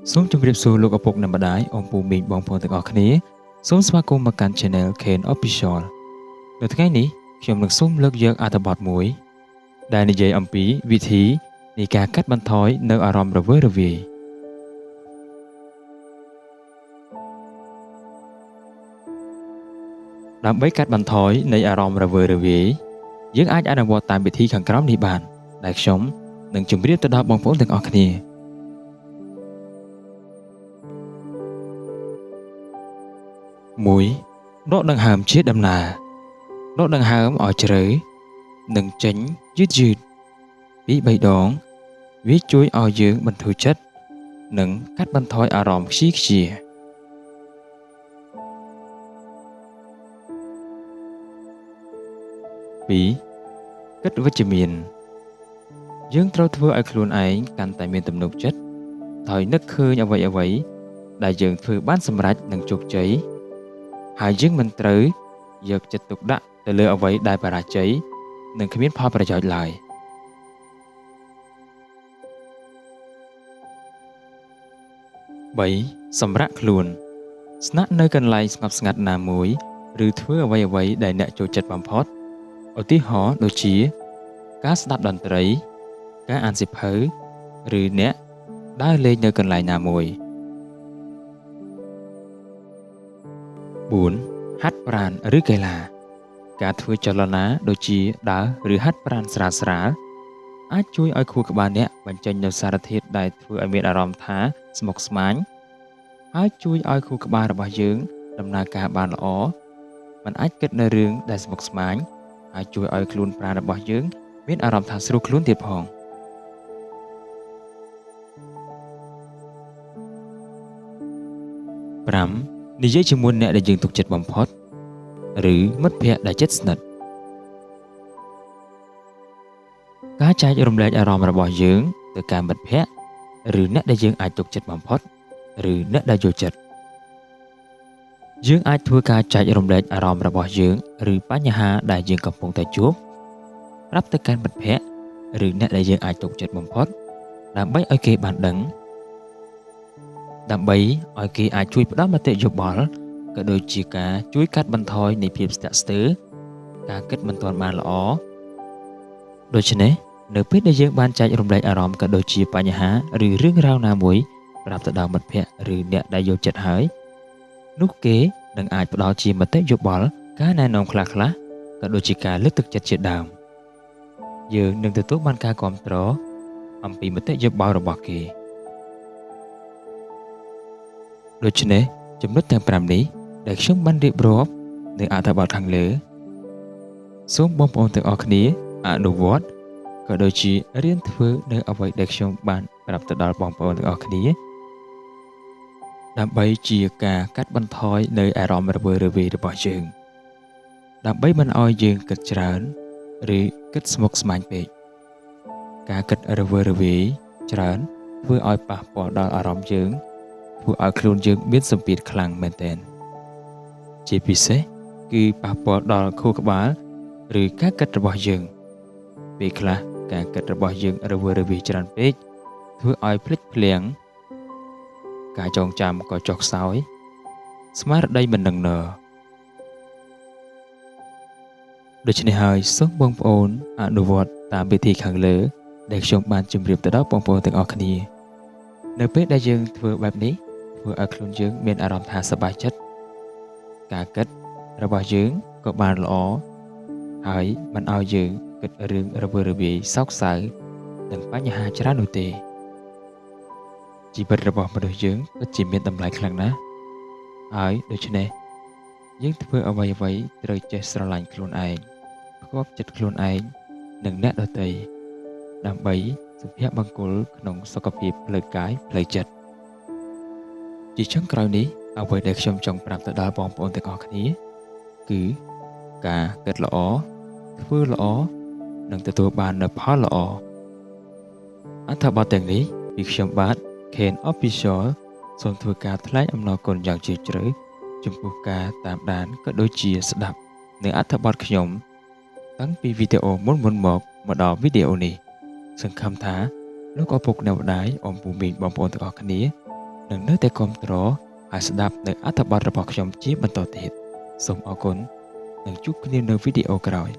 សូមជម្រាបសួរលោកឪពុកអ្នកម្ដាយអ៊ំពូមីងបងប្អូនទាំងអស់គ្នាសូមស្វាគមន៍មកកាន់ Channel Ken Official នៅថ្ងៃនេះខ្ញុំនឹងសូមលើកយកអត្ថបទមួយដែលនិយាយអំពីវិធីនៃការកាត់បន្ថយនៅអារម្មណ៍រវើរវាយដើម្បីកាត់បន្ថយនៃអារម្មណ៍រវើរវាយយើងអាចអនុវត្តតាមវិធីខាងក្រោមនេះបានដែលខ្ញុំនឹងជម្រាបទៅដល់បងប្អូនទាំងអស់គ្នា1. ដកដង្ហើមជាដំណើរដកដង្ហើមឲ្យជ្រៅនិងចេញយឺតៗ 2-3 ដងវាជួយឲ្យយើងបន្ធូរចិត្តនិងកាត់បន្ថយអារម្មណ៍ខ្ជិលខ្ជា 2. គិតវិជ្ជមានយើងត្រូវធ្វើឲ្យខ្លួនឯងកាន់តែមានទំនុកចិត្តដោយនឹកឃើញអ្វីៗដែលយើងធ្វើបានសម្រេចនិងជោគជ័យហើយយើងមិនត្រូវយកចិត្តទុកដាក់ទៅលើអ្វីដែលបរាជ័យនិងគ្មានផលប្រយោជន៍ឡើយ 3. សម្រាកខ្លួនស្នាក់នៅកន្លែងស្ងប់ស្ងាត់ណាមួយឬធ្វើអ្វីៗដែលអ្នកចូលចិត្តបំផុតឧទាហរណ៍ដូចជាការស្ដាប់តន្ត្រីការអានសៀវភៅឬអ្នកដើរលេងនៅកន្លែងណាមួយ 4. ហាត់ប្រាណឬកីឡាការធ្វើចលនាដូចជាដើរឬហាត់ប្រាណស្រាលៗអាចជួយឲ្យខួរក្បាលអ្នកបញ្ចេញនូវសារធាតុដែលធ្វើឲ្យមានអារម្មណ៍ថាស្មុគស្មាញហើយជួយឲ្យខួរក្បាលរបស់យើងដំណើរការបានល្អមិនអាចគិតនៅរឿងដែលស្មុគស្មាញហើយជួយឲ្យខ្លួនប្រាណរបស់យើងមានអារម្មណ៍ថាស្រួលខ្លួនទៀតផង 5. និយាយជាមួយអ្នកដែលយើងទុកចិត្តបំផុតឬមិត្តភ័ក្តិដែលជិតស្និទ្ធការចែករំលែកអារម្មណ៍របស់យើងទៅកាន់មិត្តភ័ក្តិឬអ្នកដែលយើងអាចទុកចិត្តបំផុតឬអ្នកដែលយល់ចិត្តយើងអាចធ្វើការចែករំលែកអារម្មណ៍របស់យើងឬបញ្ហាដែលយើងកំពុងតែជួបប្រាប់ទៅកាន់មិត្តភ័ក្តិឬអ្នកដែលយើងអាចទុកចិត្តបំផុតដើម្បីឲ្យគេបានដឹងដើម្បីឲ្យគេអាចជួយផ្ដល់មតិយោបល់ក៏ដូចជាការជួយកាត់បន្ថយនៃភាពស្ទាក់ស្ទើរការគិតមិនទាន់បានល្អដូច្នេះនៅពេលដែលយើងបានចែករំលែកអារម្មណ៍ក៏ដូចជាបញ្ហាឬរឿងរ៉ាវណាមួយប្រាប់ទៅដល់មិត្តភ័ក្តិឬអ្នកដែលយល់ចិត្តហើយនោះគេនឹងអាចផ្ដល់ជាមតិយោបល់ការណែនាំខ្លះៗក៏ដូចជាការលើកទឹកចិត្តជាដើមយើងនឹងទទួលបានការគាំទ្រអំពីមតិយោបល់របស់គេដូច្នេះចំណុចទាំង5នេះដែលខ្ញុំបានរៀបរាប់នៅអត្ថបទខាងលើសូមបងប្អូនទាំងអស់គ្នាអនុវត្តក៏ដូចជារៀនធ្វើនៅអ្វីដែលខ្ញុំបានប្រាប់ទៅដល់បងប្អូនទាំងអស់គ្នាដើម្បីជាការកាត់បន្ថយនៅអារម្មណ៍រវើរវាយរបស់យើងដើម្បីមិនឲ្យយើងគិតច្រើនឬគិតស្មុគស្មាញពេកការគិតរវើរវាយច្រើនធ្វើឲ្យប៉ះពាល់ដល់អារម្មណ៍យើងធ្វើឲ្យខ្លួនយើងមានសម្ពាធខ្លាំងមែនទែនជាពិសេសគឺប៉ះពាល់ដល់ខួរក្បាលឬការគិតរបស់យើងពេលខ្លះការគិតរបស់យើងរវើរវាយច្រើនពេកធ្វើឲ្យភ្លេចភ្លាំងការចងចាំក៏ចុះខ្សោយស្មារតីមិននឹងណដូច្នេះហើយសូមបងប្អូនអនុវត្តតាមវិធីខាងលើដែលខ្ញុំបានជម្រាបទៅដល់បងប្អូនទាំងអស់គ្នានៅពេលដែលយើងធ្វើបែបនេះធ្វើឲ្យខ្លួនយើងមានអារម្មណ៍ថាសប្បាយចិត្តការគិតរបស់យើងក៏បានល្អហើយមិនឲ្យយើងគិតរឿងរវើរវាយសោកសៅនិងបញ្ហាច្រើននោះទេជីវិតរបស់មនុស្សយើងពិតជាមានតម្លៃខ្លាំងណាស់ហើយដូច្នេះយើងធ្វើអ្វីៗត្រូវចេះស្រឡាញ់ខ្លួនឯងផ្គាប់ចិត្តខ្លួនឯងនិងអ្នកដទៃដើម្បីសុភមង្គលក្នុងសុខភាពផ្លូវកាយផ្លូវចិត្តជាចុងក្រោយនេះអ្វីដែលខ្ញុំចង់ប្រាប់ទៅដល់បងប្អូនទាំងអស់គ្នាគឺការគិតល្អធ្វើល្អនិងទទួលបាននូវផលល្អអត្ថបទទាំងនេះពីខ្ញុំបាទ Ken Official សូមធ្វើការថ្លែងអំណរគុណយ៉ាងជ្រាលជ្រៅចំពោះការតាមដានក៏ដូចជាស្ដាប់នៅអត្ថបទខ្ញុំតាំងពីវីដេអូមុនមកដល់វីដេអូនេះសង្ឃឹមថាលោកឪពុកអ្នកម្ដាយអ៊ំពូមីងបងប្អូនទាំងអស់គ្នា នឹងនៅតែគាំទ្រហើយស្ដាប់នៅអត្ថបទរបស់ខ្ញុំជាបន្តទៀតសូមអរគុណនិងជួបគ្នានៅវីដេអូក្រោយ